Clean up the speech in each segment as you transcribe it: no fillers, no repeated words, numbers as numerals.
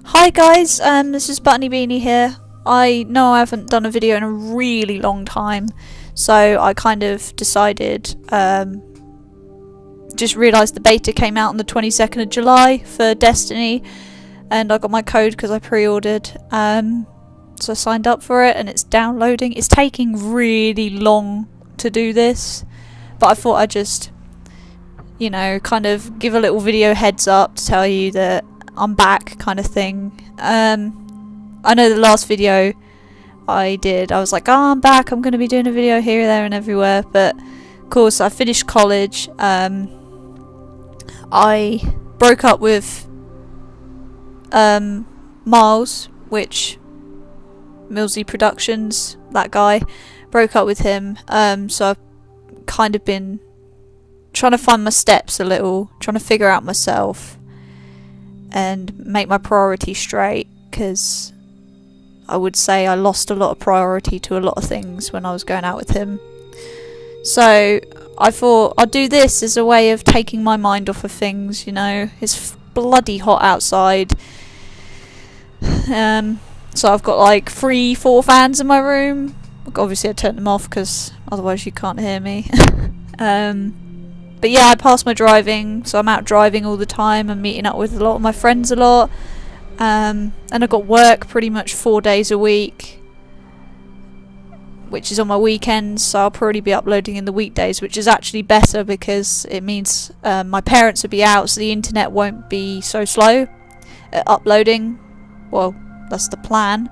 Hi guys, this is Bunny Beanie here. I know I haven't done a video in a really long time, so I kind of decided, just realised the beta came out on the 22nd of July for Destiny, and I got my code because I pre-ordered, so I signed up for it and it's downloading. It's taking really long to do this, but I thought I'd just, you know, kind of give a little video heads up to tell you that I'm back, kind of thing. I know the last video I did, I was like, oh, I'm back, I'm going to be doing a video here, there and everywhere, but of course I finished college. I broke up with Miles, which Millsy Productions, that guy, broke up with him, so I've kind of been trying to find my steps a little, trying to figure out myself and make my priorities straight, because I would say I lost a lot of priority to a lot of things when I was going out with him. So I thought I'd do this as a way of taking my mind off of things, you know. It's bloody hot outside. So I've got like 3-4 fans in my room. Obviously I turned them off because otherwise you can't hear me. But yeah, I passed my driving, so I'm out driving all the time. I'm meeting up with a lot of my friends a lot. And I've got work pretty much 4 days a week, which is on my weekends, so I'll probably be uploading in the weekdays, which is actually better because it means my parents will be out, so the internet won't be so slow at uploading. Well, that's the plan.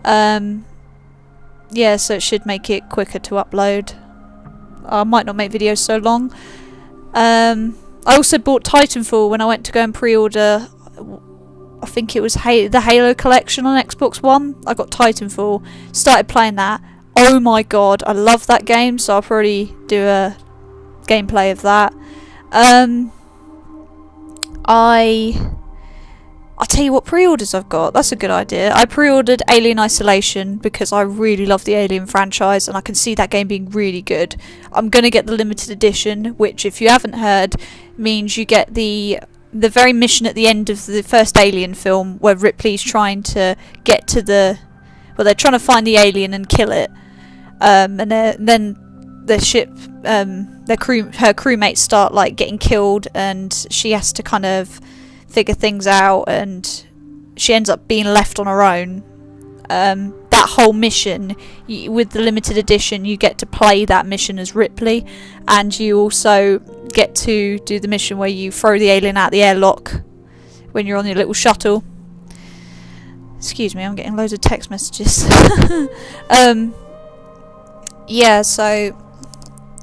Yeah, so it should make it quicker to upload. I might not make videos so long. I also bought Titanfall when I went to go and pre-order, I think it was the Halo collection on Xbox One. I got Titanfall, started playing that. Oh my god, I love that game, so I'll probably do a gameplay of that. I'll tell you what pre-orders I've got. That's a good idea. I pre-ordered Alien Isolation because I really love the Alien franchise and I can see that game being really good. I'm going to get the limited edition, which, if you haven't heard, means you get the very mission at the end of the first Alien film where Ripley's trying to get to the... Well, they're trying to find the alien and kill it. And then the ship... her crewmates start like getting killed and she has to kind of figure things out, and she ends up being left on her own. That whole mission, with the limited edition, you get to play that mission as Ripley, and you also get to do the mission where you throw the alien out the airlock when you're on your little shuttle. Excuse me, I'm getting loads of text messages. Yeah, so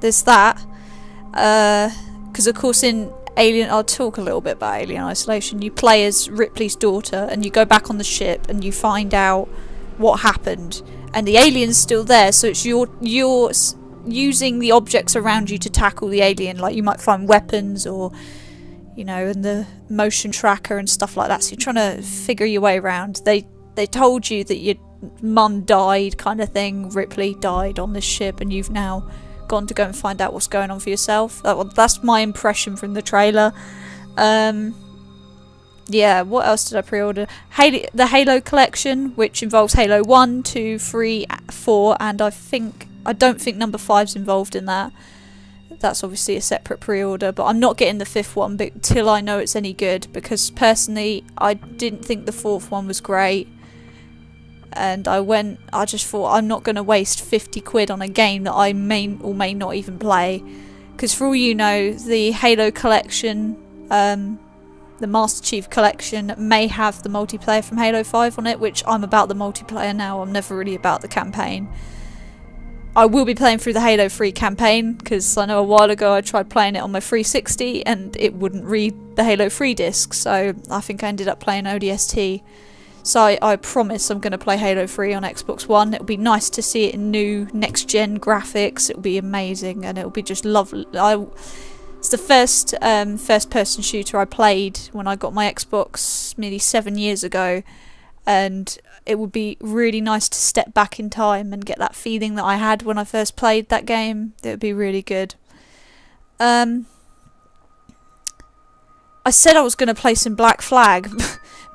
there's that. Because of course in Alien, I'll talk a little bit about Alien Isolation. You play as Ripley's daughter and you go back on the ship and you find out what happened, and the alien's still there, so it's you're using the objects around you to tackle the alien. Like you might find weapons, or you know, and the motion tracker and stuff like that, so you're trying to figure your way around. They told you that your mum died, kind of thing. Ripley died on this ship and you've now gone to go and find out what's going on for yourself. That's my impression from the trailer. Yeah, what else did I pre-order? The Halo collection, which involves Halo 1, 2, 3, 4, and I don't think number 5's involved in that. That's obviously a separate pre-order, but I'm not getting the 5th one till I know it's any good, because personally I didn't think the 4th one was great. And I just thought, I'm not going to waste 50 quid on a game that I may or may not even play. Because for all you know, the Halo collection, the Master Chief collection, may have the multiplayer from Halo 5 on it, which I'm about the multiplayer now. I'm never really about the campaign. I will be playing through the Halo 3 campaign, because I know a while ago I tried playing it on my 360 and it wouldn't read the Halo 3 disc, so I think I ended up playing ODST. So I promise I'm going to play Halo 3 on Xbox One. It'll be nice to see it in new next-gen graphics. It'll be amazing, and it'll be just lovely. It's the first first-person shooter I played when I got my Xbox nearly 7 years ago, and it would be really nice to step back in time and get that feeling that I had when I first played that game. It would be really good. I said I was going to play some Black Flag,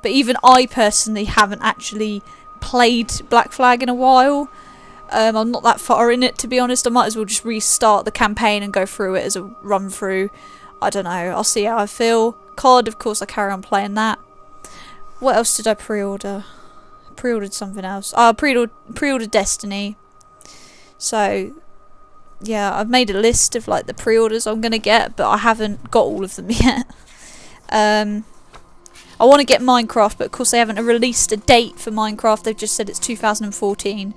But even I personally haven't actually played Black Flag in a while. I'm not that far in it, to be honest. I might as well just restart the campaign and go through it as a run through. I don't know, I'll see how I feel. COD, of course, I carry on playing that. What else did I pre-order? Pre-ordered something else. Oh, I pre-ordered Destiny. So, yeah, I've made a list of like the pre-orders I'm going to get, but I haven't got all of them yet. I want to get Minecraft, but of course they haven't released a date for Minecraft. They've just said it's 2014.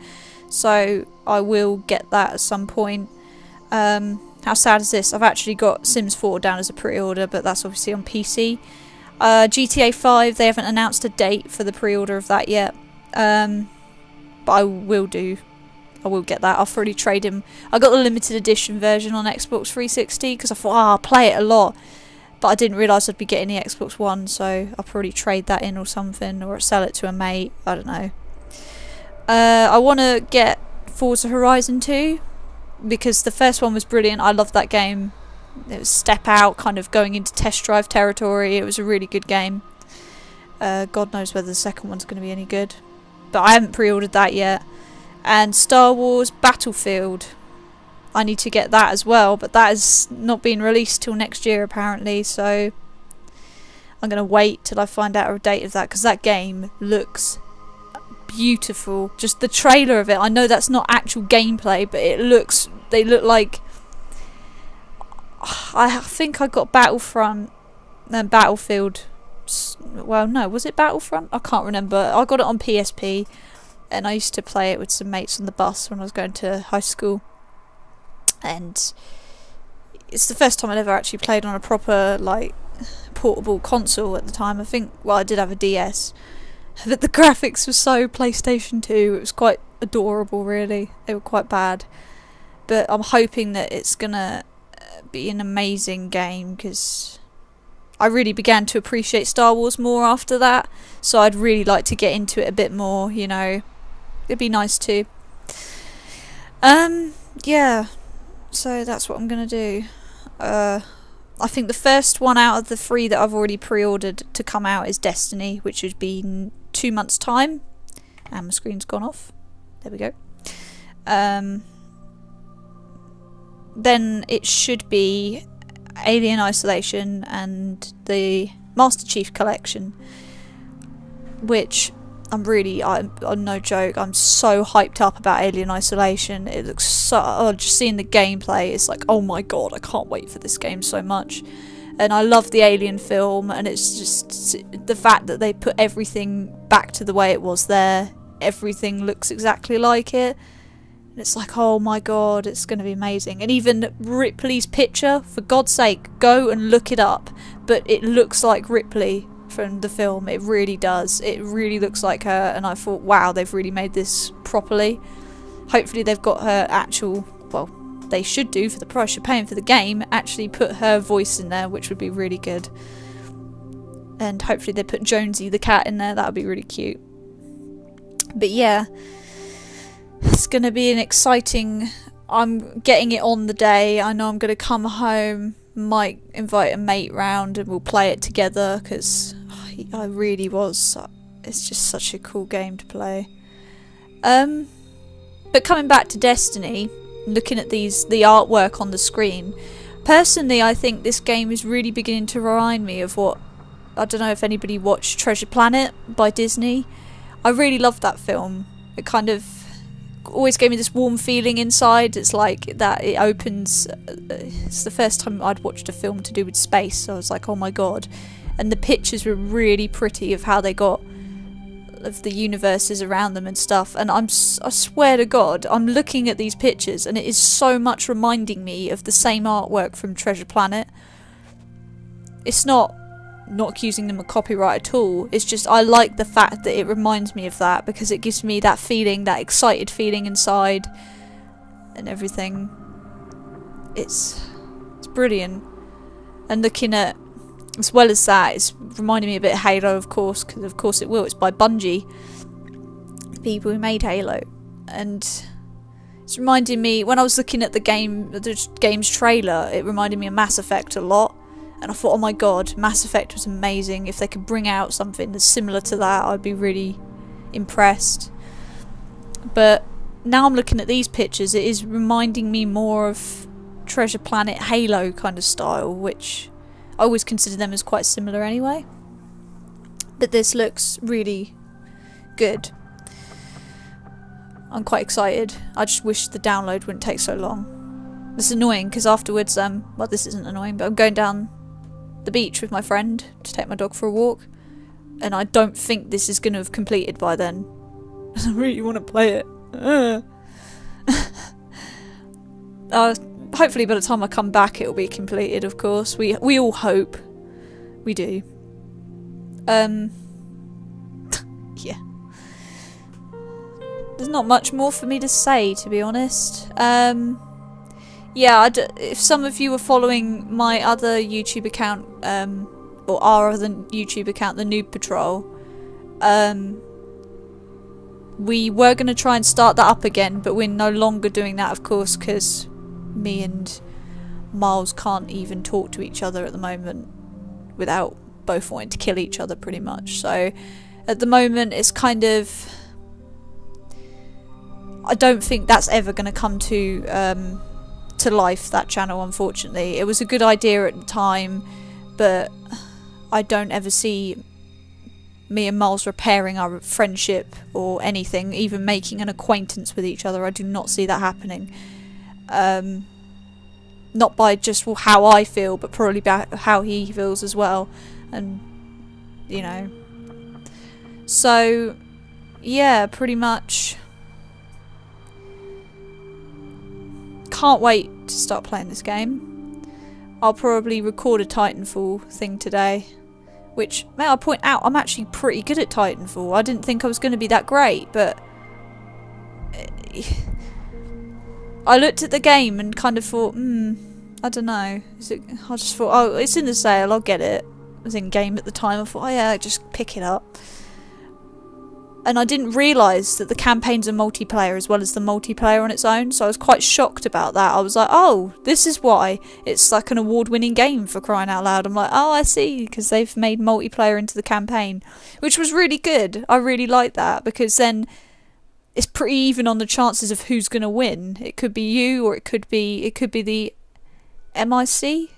So I will get that at some point. How sad is this? I've actually got Sims 4 down as a pre-order, but that's obviously on PC. GTA 5, they haven't announced a date for the pre-order of that yet. But I will get that. I'll probably trade him. I got the limited edition version on Xbox 360 because I thought, I'll play it a lot. But I didn't realise I'd be getting the Xbox One, so I'll probably trade that in or something, or sell it to a mate. I don't know. I want to get Forza Horizon 2 because the first one was brilliant. I loved that game. It was step out, kind of going into test drive territory. It was a really good game. God knows whether the second one's going to be any good. But I haven't pre-ordered that yet. And Star Wars Battlefield. I need to get that as well, but that is not being released till next year apparently, so I'm going to wait till I find out a date of that, because that game looks beautiful. Just the trailer of it, I know that's not actual gameplay, but they look like, I think I got Battlefront and Battlefield, well no, was it Battlefront? I can't remember. I got it on PSP and I used to play it with some mates on the bus when I was going to high school, and it's the first time I'd ever actually played on a proper like portable console at the time. I think, well, I did have a DS, but the graphics were so PlayStation 2, it was quite adorable really. They were quite bad, but I'm hoping that it's gonna be an amazing game, because I really began to appreciate Star Wars more after that, so I'd really like to get into it a bit more, you know. It'd be nice too. Yeah, so that's what I'm gonna do. I think the first one out of the 3 that I've already pre-ordered to come out is Destiny, which would be in 2 months' time. And my screen's gone off. There we go. Then it should be Alien Isolation and the Master Chief Collection, which I'm no joke, I'm so hyped up about Alien Isolation. It looks so, just seeing the gameplay, it's like, oh my god, I can't wait for this game so much. And I love the Alien film, and it's just the fact that they put everything back to the way it was there. Everything looks exactly like it. And it's like, oh my god, it's going to be amazing. And even Ripley's picture, for God's sake, go and look it up. But it looks like Ripley from the film. It really does. It really looks like her, and I thought, wow, they've really made this properly. Hopefully they've got her actual, well, they should do, for the price you're paying for the game, actually put her voice in there, which would be really good. And hopefully they put Jonesy the cat in there. That would be really cute. But yeah, it's going to be an exciting, I'm getting it on the day. I know I'm going to come home, might invite a mate round and we'll play it together, because I really was, it's just such a cool game to play. But coming back to Destiny, looking at the artwork on the screen, personally I think this game is really beginning to remind me of what, I don't know if anybody watched Treasure Planet by Disney. I really loved that film. It kind of always gave me this warm feeling inside. It's like that it opens, it's the first time I'd watched a film to do with space, so I was like, oh my god. And the pictures were really pretty of how they got, of the universes around them and stuff, and I swear to god, I'm looking at these pictures and it is so much reminding me of the same artwork from Treasure Planet. It's not accusing them of copyright at all, it's just I like the fact that it reminds me of that, because it gives me that feeling, that excited feeling inside and everything. It's brilliant. And looking at, as well as that, it's reminding me a bit of Halo, of course, because of course it will, it's by Bungie, the people who made Halo. And it's reminding me, when I was looking at the game's trailer, it reminded me of Mass Effect a lot. And I thought, oh my god, Mass Effect was amazing. If they could bring out something that's similar to that, I'd be really impressed. But now I'm looking at these pictures, it is reminding me more of Treasure Planet Halo kind of style, which I always consider them as quite similar anyway. But this looks really good. I'm quite excited. I just wish the download wouldn't take so long. It's annoying because afterwards, well, this isn't annoying, but I'm going down the beach with my friend to take my dog for a walk, and I don't think this is going to have completed by then. I really want to play it. Hopefully by the time I come back it'll be completed, of course. We all hope. We do. Yeah. There's not much more for me to say, to be honest. Yeah, if some of you are following my other YouTube account, or our other YouTube account, the Noob Patrol, we were going to try and start that up again, but we're no longer doing that, of course, because me and Miles can't even talk to each other at the moment without both wanting to kill each other, pretty much. So at the moment it's kind of, I don't think that's ever going to come to life, that channel, unfortunately. It was a good idea at the time, but I don't ever see me and Miles repairing our friendship or anything, even making an acquaintance with each other. I do not see that happening. Not by just how I feel, but probably about how he feels as well. And, you know. So, yeah, pretty much. Can't wait to start playing this game. I'll probably record a Titanfall thing today, which, may I point out, I'm actually pretty good at Titanfall. I didn't think I was going to be that great, but I looked at the game and kind of thought, I don't know. I just thought, oh, it's in the sale, I'll get it. I was in game at the time. I thought, oh yeah, just pick it up. And I didn't realise that the campaign's a multiplayer as well as the multiplayer on its own, so I was quite shocked about that. I was like, oh, this is why it's like an award-winning game, for crying out loud. I'm like, oh, I see, because they've made multiplayer into the campaign, which was really good. I really liked that, because then it's pretty even on the chances of who's going to win. It could be you, or it could be the MIC,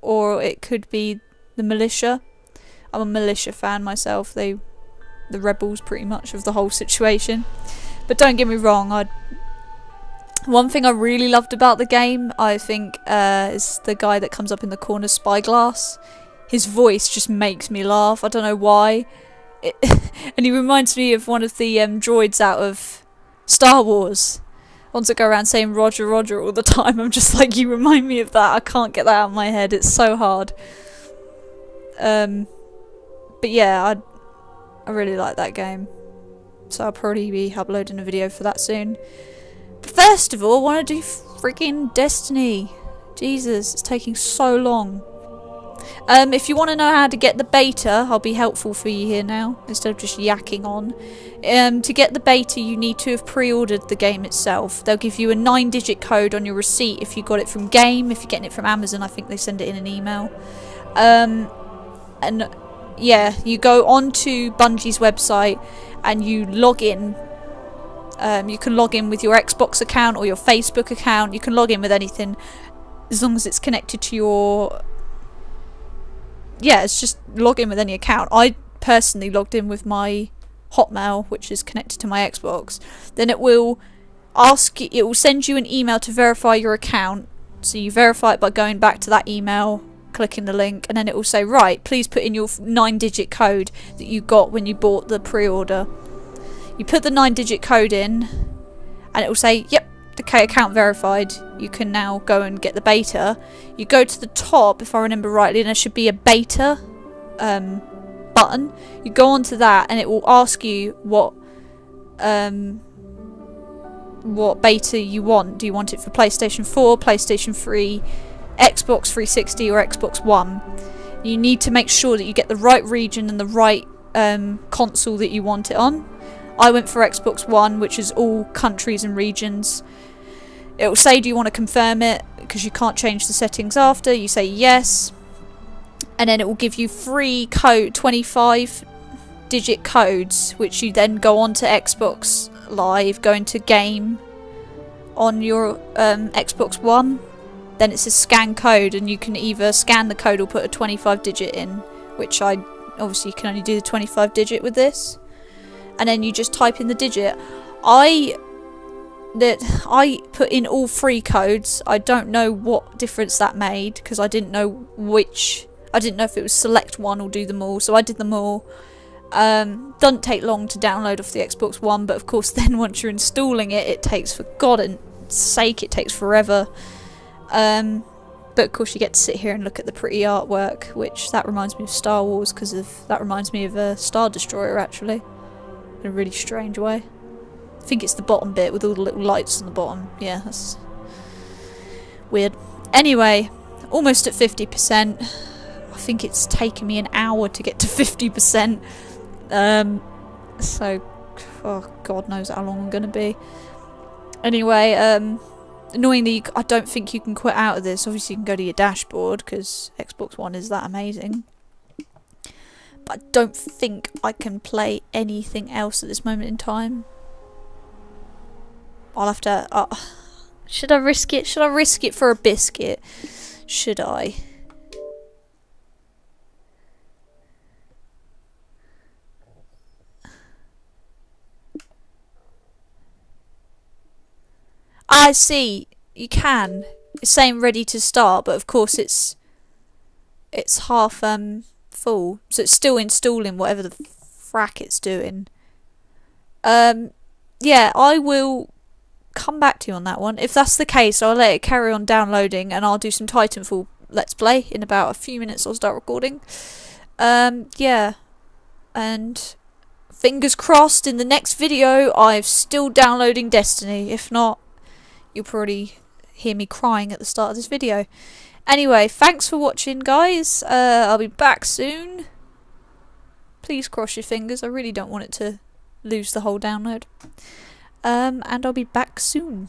or it could be the militia. I'm a militia fan myself. The rebels, pretty much, of the whole situation. But don't get me wrong, one thing I really loved about the game, I think, is the guy that comes up in the corner, Spyglass. His voice just makes me laugh. I don't know why. And he reminds me of one of the droids out of Star Wars. Ones that go around saying Roger, Roger all the time. I'm just like, you remind me of that. I can't get that out of my head. It's so hard. But yeah, I really like that game, so I'll probably be uploading a video for that soon. But first of all, I want to do freaking Destiny. Jesus, it's taking so long. If you want to know how to get the beta, I'll be helpful for you here now, instead of just yakking on. To get the beta, you need to have pre-ordered the game itself. They'll give you a 9-digit code on your receipt if you got it from Game. If you're getting it from Amazon, I think they send it in an email. And yeah, you go onto Bungie's website and you log in. You can log in with your Xbox account or your Facebook account. You can log in with anything as long as it's connected to your... Yeah, it's just log in with any account. I personally logged in with my Hotmail, which is connected to my Xbox. Then it will ask you, it will send you an email to verify your account. So you verify it by going back to that email, clicking the link, and then it will say, right, please put in your 9-digit code that you got when you bought the pre-order. You put the 9-digit code in and it will say, yep, okay, account verified, you can now go and get the beta. You go to the top, if I remember rightly, and there should be a beta button. You go onto that and it will ask you what beta you want. Do you want it for PlayStation 4, PlayStation 3, Xbox 360 or Xbox One? You need to make sure that you get the right region and the right console that you want it on. I went for Xbox One, which is all countries and regions. It will say, do you want to confirm it? Because you can't change the settings after. You say yes. and then it will give you free 25-digit codes, which you then go on to Xbox Live, go into game on your Xbox One. Then it's a scan code, and you can either scan the code or put a 25-digit in, which I obviously can only do the 25-digit with this. And then you just type in the digit. I put in all 3 codes. I don't know what difference that made, because I didn't know which. I didn't know if it was select one or do them all, so I did them all. Doesn't take long to download off the Xbox One, but of course then once you're installing it, it takes, for God's sake, it takes forever. But of course you get to sit here and look at the pretty artwork, which that reminds me of Star Wars, because that reminds me of a Star Destroyer actually, in a really strange way. I think it's the bottom bit with all the little lights on the bottom. Yeah, that's weird. Anyway, almost at 50%. I think it's taken me an hour to get to 50%. So, oh, God knows how long I'm going to be. Anyway, annoyingly, I don't think you can quit out of this. Obviously, you can go to your dashboard, because Xbox One is that amazing. But I don't think I can play anything else at this moment in time. I'll have to... should I risk it? Should I risk it for a biscuit? Should I? I see. You can. It's saying ready to start, but of course it's half full, so it's still installing whatever the frack it's doing. Yeah, I will come back to you on that one. If that's the case, I'll let it carry on downloading, and I'll do some Titanfall Let's Play in about a few minutes. I'll start recording. Yeah, and fingers crossed in the next video I'm still downloading Destiny. If not, you'll probably hear me crying at the start of this video. Anyway, thanks for watching, guys. I'll be back soon. Please cross your fingers. I really don't want it to lose the whole download. And I'll be back soon.